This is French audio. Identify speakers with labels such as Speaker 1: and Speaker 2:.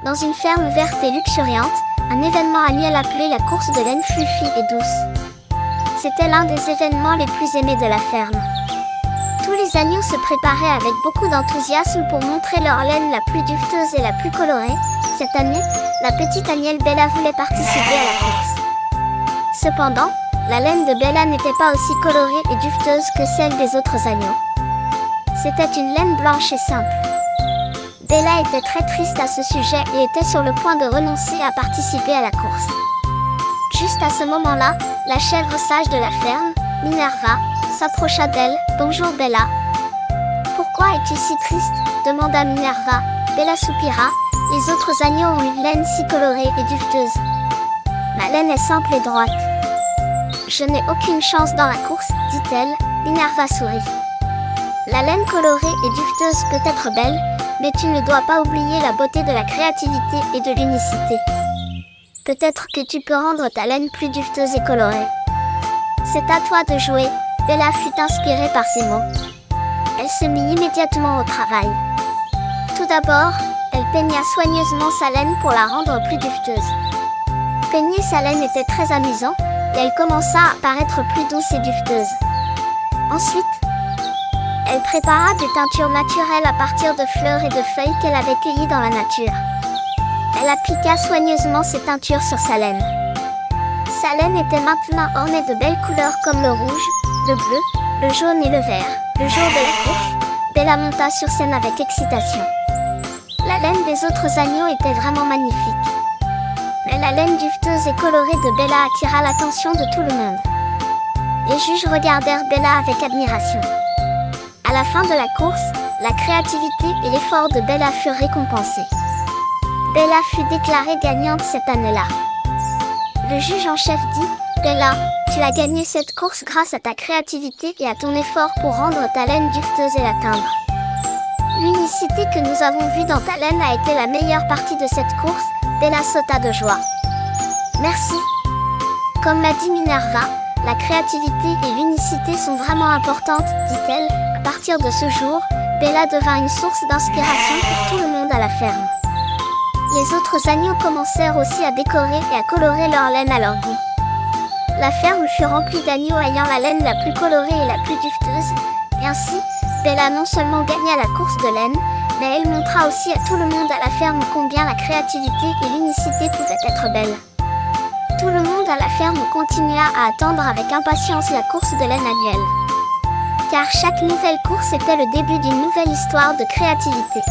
Speaker 1: Dans une ferme verte et luxuriante, un événement annuel appelé la course de laine fluffy et douce. C'était l'un des événements les plus aimés de la ferme. Tous les agneaux se préparaient avec beaucoup d'enthousiasme pour montrer leur laine la plus dufteuse et la plus colorée. Cette année, la petite agnelle Bella voulait participer à la course. Cependant, la laine de Bella n'était pas aussi colorée et dufteuse que celle des autres agneaux. C'était une laine blanche et simple. Bella était très triste à ce sujet et était sur le point de renoncer à participer à la course. Juste à ce moment-là, la chèvre sage de la ferme, Minerva, s'approcha d'elle. « Bonjour Bella. »« Pourquoi es-tu si triste ?» demanda Minerva. Bella soupira. « Les autres agneaux ont une laine si colorée et dufteuse. Ma laine est simple et droite. Je n'ai aucune chance dans la course, dit-elle. » Minerva sourit. La laine colorée et dufteuse peut être belle, mais tu ne dois pas oublier la beauté de la créativité et de l'unicité. Peut-être que tu peux rendre ta laine plus dufteuse et colorée. C'est à toi de jouer. Bella fut inspirée par ces mots. Elle se mit immédiatement au travail. Tout d'abord, elle peigna soigneusement sa laine pour la rendre plus dufteuse. Peigner sa laine était très amusant, et elle commença à paraître plus douce et dufteuse. Ensuite, elle prépara des teintures naturelles à partir de fleurs et de feuilles qu'elle avait cueillies dans la nature. Elle appliqua soigneusement ces teintures sur sa laine. Sa laine était maintenant ornée de belles couleurs comme le rouge, le bleu, le jaune et le vert. Le jour de la course, Bella monta sur scène avec excitation. La laine des autres agneaux était vraiment magnifique. Mais la laine dufteuse et colorée de Bella attira l'attention de tout le monde. Les juges regardèrent Bella avec admiration. À la fin de la course, la créativité et l'effort de Bella furent récompensés. Bella fut déclarée gagnante cette année-là. Le juge en chef dit « Bella, tu as gagné cette course grâce à ta créativité et à ton effort pour rendre ta laine dufteuse et la teindre. L'unicité que nous avons vue dans ta laine a été la meilleure partie de cette course. » Bella sauta de joie. « Merci. Comme l'a dit Minerva, la créativité et l'unicité sont vraiment importantes, dit-elle. À partir de ce jour, Bella devint une source d'inspiration pour tout le monde à la ferme. Les autres agneaux commencèrent aussi à décorer et à colorer leur laine à leur goût. La ferme fut remplie d'agneaux ayant la laine la plus colorée et la plus dufteuse, et ainsi, Bella non seulement gagna la course de laine, mais elle montra aussi à tout le monde à la ferme combien la créativité et l'unicité pouvaient être belles. Tout le monde à la ferme continua à attendre avec impatience la course de laine annuelle. Car chaque nouvelle course était le début d'une nouvelle histoire de créativité.